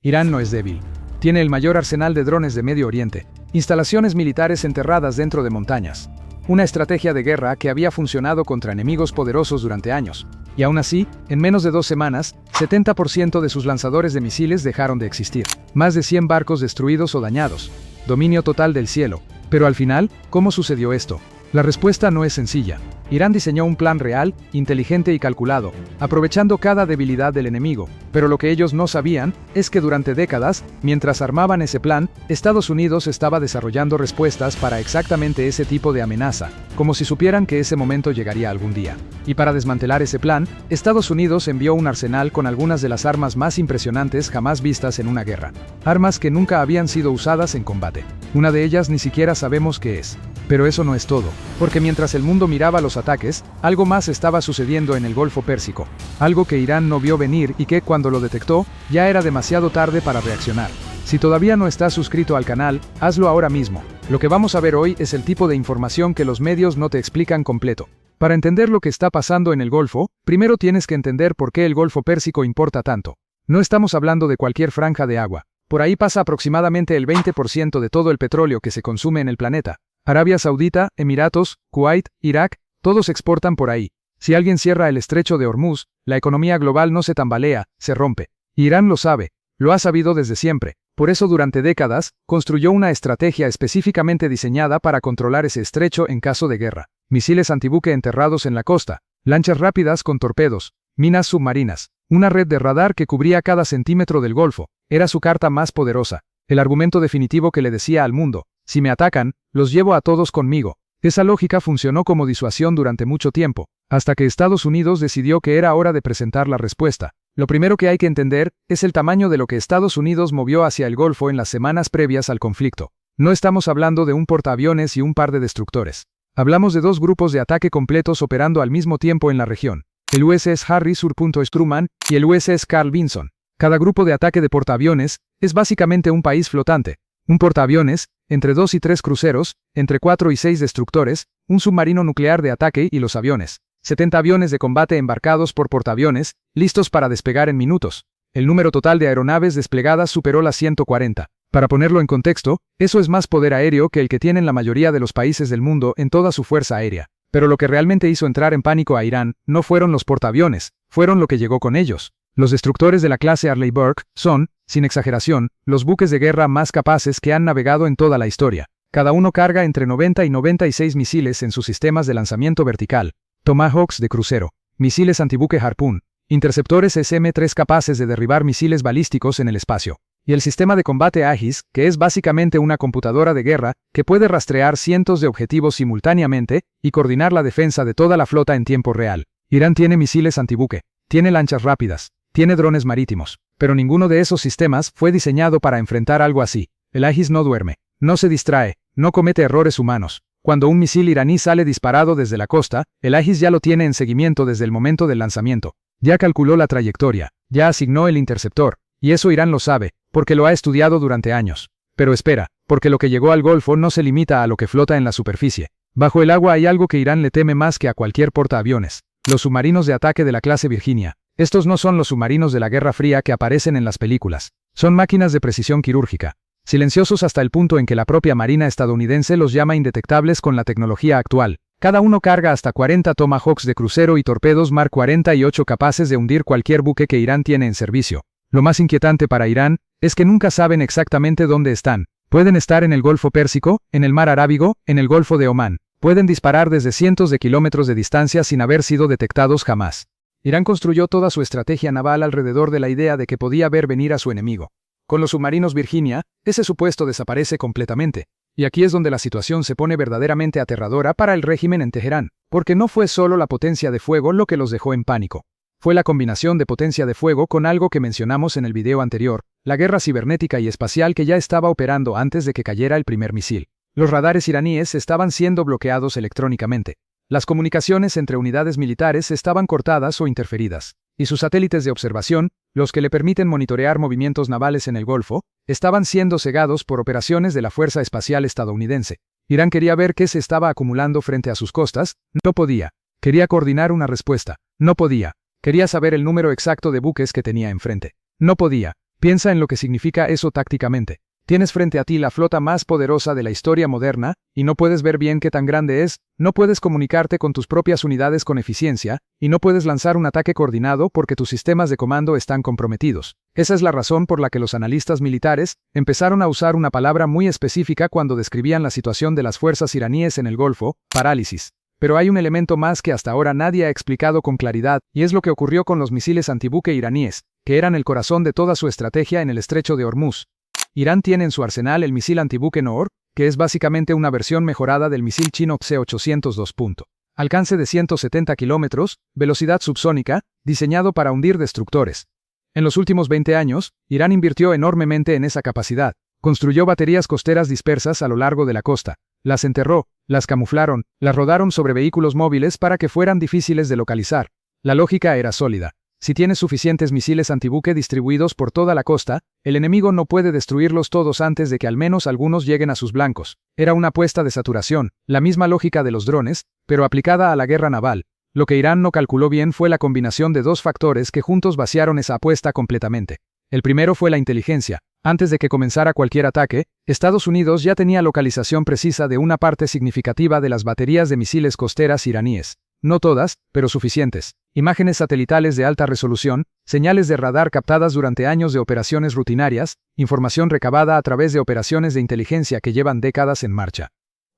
Irán no es débil. Tiene el mayor arsenal de drones de Medio Oriente, instalaciones militares enterradas dentro de montañas. Una estrategia de guerra que había funcionado contra enemigos poderosos durante años. Y aún así, en menos de 2 semanas, 70% de sus lanzadores de misiles dejaron de existir. Más de 100 barcos destruidos o dañados. Dominio total del cielo. Pero al final, ¿cómo sucedió esto? La respuesta no es sencilla. Irán diseñó un plan real, inteligente y calculado, aprovechando cada debilidad del enemigo, pero lo que ellos no sabían es que durante décadas, mientras armaban ese plan, Estados Unidos estaba desarrollando respuestas para exactamente ese tipo de amenaza, como si supieran que ese momento llegaría algún día. Y para desmantelar ese plan, Estados Unidos envió un arsenal con algunas de las armas más impresionantes jamás vistas en una guerra. Armas que nunca habían sido usadas en combate. Una de ellas ni siquiera sabemos qué es. Pero eso no es todo, porque mientras el mundo miraba los ataques, algo más estaba sucediendo en el Golfo Pérsico. Algo que Irán no vio venir y que, cuando lo detectó, ya era demasiado tarde para reaccionar. Si todavía no estás suscrito al canal, hazlo ahora mismo. Lo que vamos a ver hoy es el tipo de información que los medios no te explican completo. Para entender lo que está pasando en el Golfo, primero tienes que entender por qué el Golfo Pérsico importa tanto. No estamos hablando de cualquier franja de agua. Por ahí pasa aproximadamente el 20% de todo el petróleo que se consume en el planeta. Arabia Saudita, Emiratos, Kuwait, Irak, todos exportan por ahí. Si alguien cierra el estrecho de Hormuz, la economía global no se tambalea, se rompe. Irán lo sabe, lo ha sabido desde siempre. Por eso durante décadas, construyó una estrategia específicamente diseñada para controlar ese estrecho en caso de guerra. Misiles antibuque enterrados en la costa, lanchas rápidas con torpedos, minas submarinas, una red de radar que cubría cada centímetro del Golfo. Era su carta más poderosa. El argumento definitivo que le decía al mundo: si me atacan, los llevo a todos conmigo. Esa lógica funcionó como disuasión durante mucho tiempo, hasta que Estados Unidos decidió que era hora de presentar la respuesta. Lo primero que hay que entender es el tamaño de lo que Estados Unidos movió hacia el Golfo en las semanas previas al conflicto. No estamos hablando de un portaaviones y un par de destructores. Hablamos de 2 grupos de ataque completos operando al mismo tiempo en la región. El USS Harry Sur. Truman y el USS Carl Vinson. Cada grupo de ataque de portaaviones es básicamente un país flotante. Un portaaviones, entre 2 y 3 cruceros, entre 4 y 6 destructores, un submarino nuclear de ataque y los aviones. 70 aviones de combate embarcados por portaaviones, listos para despegar en minutos. El número total de aeronaves desplegadas superó las 140. Para ponerlo en contexto, eso es más poder aéreo que el que tienen la mayoría de los países del mundo en toda su fuerza aérea. Pero lo que realmente hizo entrar en pánico a Irán no fueron los portaaviones, fueron lo que llegó con ellos. Los destructores de la clase Arleigh Burke son, sin exageración, los buques de guerra más capaces que han navegado en toda la historia. Cada uno carga entre 90 y 96 misiles en sus sistemas de lanzamiento vertical, Tomahawks de crucero, misiles antibuque Harpoon, interceptores SM-3 capaces de derribar misiles balísticos en el espacio, y el sistema de combate Aegis, que es básicamente una computadora de guerra que puede rastrear cientos de objetivos simultáneamente y coordinar la defensa de toda la flota en tiempo real. Irán tiene misiles antibuque, tiene lanchas rápidas, tiene drones marítimos, pero ninguno de esos sistemas fue diseñado para enfrentar algo así. El Aegis no duerme, no se distrae, no comete errores humanos. Cuando un misil iraní sale disparado desde la costa, el Aegis ya lo tiene en seguimiento desde el momento del lanzamiento. Ya calculó la trayectoria, ya asignó el interceptor, y eso Irán lo sabe, porque lo ha estudiado durante años. Pero espera, porque lo que llegó al Golfo no se limita a lo que flota en la superficie. Bajo el agua hay algo que Irán le teme más que a cualquier portaaviones: los submarinos de ataque de la clase Virginia. Estos no son los submarinos de la Guerra Fría que aparecen en las películas. Son máquinas de precisión quirúrgica. Silenciosos hasta el punto en que la propia Marina estadounidense los llama indetectables con la tecnología actual. Cada uno carga hasta 40 Tomahawks de crucero y torpedos Mark 48 capaces de hundir cualquier buque que Irán tiene en servicio. Lo más inquietante para Irán es que nunca saben exactamente dónde están. Pueden estar en el Golfo Pérsico, en el Mar Arábigo, en el Golfo de Omán. Pueden disparar desde cientos de kilómetros de distancia sin haber sido detectados jamás. Irán construyó toda su estrategia naval alrededor de la idea de que podía ver venir a su enemigo. Con los submarinos Virginia, ese supuesto desaparece completamente. Y aquí es donde la situación se pone verdaderamente aterradora para el régimen en Teherán, porque no fue solo la potencia de fuego lo que los dejó en pánico. Fue la combinación de potencia de fuego con algo que mencionamos en el video anterior, la guerra cibernética y espacial que ya estaba operando antes de que cayera el primer misil. Los radares iraníes estaban siendo bloqueados electrónicamente. Las comunicaciones entre unidades militares estaban cortadas o interferidas, y sus satélites de observación, los que le permiten monitorear movimientos navales en el Golfo, estaban siendo cegados por operaciones de la Fuerza Espacial estadounidense. Irán quería ver qué se estaba acumulando frente a sus costas, no podía. Quería coordinar una respuesta, no podía. Quería saber el número exacto de buques que tenía enfrente, no podía. Piensa en lo que significa eso tácticamente. Tienes frente a ti la flota más poderosa de la historia moderna, y no puedes ver bien qué tan grande es, no puedes comunicarte con tus propias unidades con eficiencia, y no puedes lanzar un ataque coordinado porque tus sistemas de comando están comprometidos. Esa es la razón por la que los analistas militares empezaron a usar una palabra muy específica cuando describían la situación de las fuerzas iraníes en el Golfo: parálisis. Pero hay un elemento más que hasta ahora nadie ha explicado con claridad, y es lo que ocurrió con los misiles antibuque iraníes, que eran el corazón de toda su estrategia en el estrecho de Hormuz. Irán tiene en su arsenal el misil antibuque Noor, que es básicamente una versión mejorada del misil chino C-802. Alcance de 170 kilómetros, velocidad subsónica, diseñado para hundir destructores. En los últimos 20 años, Irán invirtió enormemente en esa capacidad. Construyó baterías costeras dispersas a lo largo de la costa, las enterró, las camuflaron, las rodaron sobre vehículos móviles para que fueran difíciles de localizar. La lógica era sólida. Si tienes suficientes misiles antibuque distribuidos por toda la costa, el enemigo no puede destruirlos todos antes de que al menos algunos lleguen a sus blancos. Era una apuesta de saturación, la misma lógica de los drones, pero aplicada a la guerra naval. Lo que Irán no calculó bien fue la combinación de dos factores que juntos vaciaron esa apuesta completamente. El primero fue la inteligencia. Antes de que comenzara cualquier ataque, Estados Unidos ya tenía localización precisa de una parte significativa de las baterías de misiles costeras iraníes. No todas, pero suficientes. Imágenes satelitales de alta resolución, señales de radar captadas durante años de operaciones rutinarias, información recabada a través de operaciones de inteligencia que llevan décadas en marcha.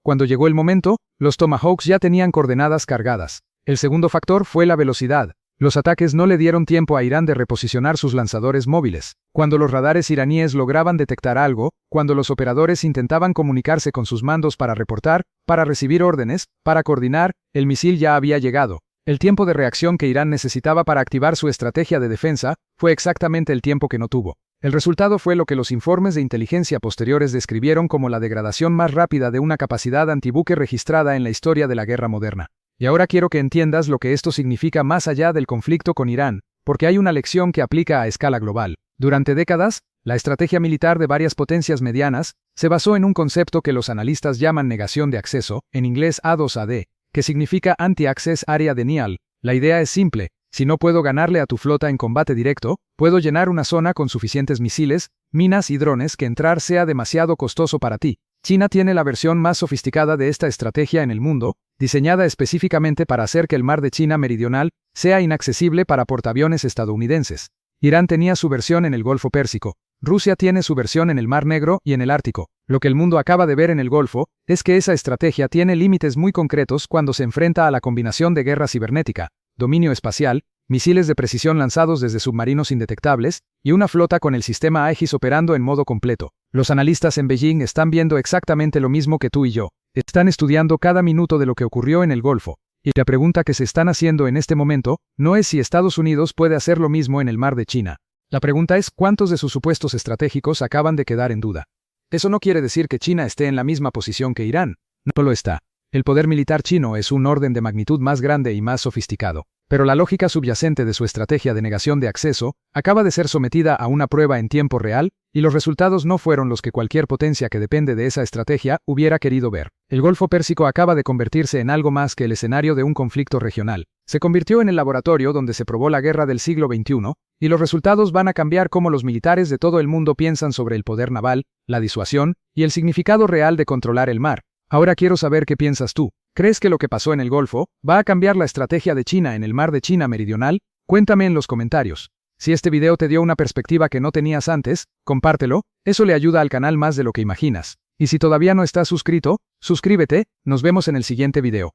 Cuando llegó el momento, los Tomahawks ya tenían coordenadas cargadas. El segundo factor fue la velocidad. Los ataques no le dieron tiempo a Irán de reposicionar sus lanzadores móviles. Cuando los radares iraníes lograban detectar algo, cuando los operadores intentaban comunicarse con sus mandos para reportar, para recibir órdenes, para coordinar, el misil ya había llegado. El tiempo de reacción que Irán necesitaba para activar su estrategia de defensa fue exactamente el tiempo que no tuvo. El resultado fue lo que los informes de inteligencia posteriores describieron como la degradación más rápida de una capacidad antibuque registrada en la historia de la guerra moderna. Y ahora quiero que entiendas lo que esto significa más allá del conflicto con Irán, porque hay una lección que aplica a escala global. Durante décadas, la estrategia militar de varias potencias medianas se basó en un concepto que los analistas llaman negación de acceso, en inglés A2AD, que significa Anti-Access Area Denial. La idea es simple: si no puedo ganarle a tu flota en combate directo, puedo llenar una zona con suficientes misiles, minas y drones que entrar sea demasiado costoso para ti. China tiene la versión más sofisticada de esta estrategia en el mundo, diseñada específicamente para hacer que el mar de China Meridional sea inaccesible para portaaviones estadounidenses. Irán tenía su versión en el Golfo Pérsico. Rusia tiene su versión en el Mar Negro y en el Ártico. Lo que el mundo acaba de ver en el Golfo es que esa estrategia tiene límites muy concretos cuando se enfrenta a la combinación de guerra cibernética, dominio espacial, misiles de precisión lanzados desde submarinos indetectables, y una flota con el sistema Aegis operando en modo completo. Los analistas en Beijing están viendo exactamente lo mismo que tú y yo. Están estudiando cada minuto de lo que ocurrió en el Golfo. Y la pregunta que se están haciendo en este momento no es si Estados Unidos puede hacer lo mismo en el mar de China. La pregunta es cuántos de sus supuestos estratégicos acaban de quedar en duda. Eso no quiere decir que China esté en la misma posición que Irán. No lo está. El poder militar chino es un orden de magnitud más grande y más sofisticado. Pero la lógica subyacente de su estrategia de negación de acceso acaba de ser sometida a una prueba en tiempo real, y los resultados no fueron los que cualquier potencia que depende de esa estrategia hubiera querido ver. El Golfo Pérsico acaba de convertirse en algo más que el escenario de un conflicto regional. Se convirtió en el laboratorio donde se probó la guerra del siglo XXI, y los resultados van a cambiar cómo los militares de todo el mundo piensan sobre el poder naval, la disuasión y el significado real de controlar el mar. Ahora quiero saber qué piensas tú. ¿Crees que lo que pasó en el Golfo va a cambiar la estrategia de China en el mar de China Meridional? Cuéntame en los comentarios. Si este video te dio una perspectiva que no tenías antes, compártelo, eso le ayuda al canal más de lo que imaginas. Y si todavía no estás suscrito, suscríbete, nos vemos en el siguiente video.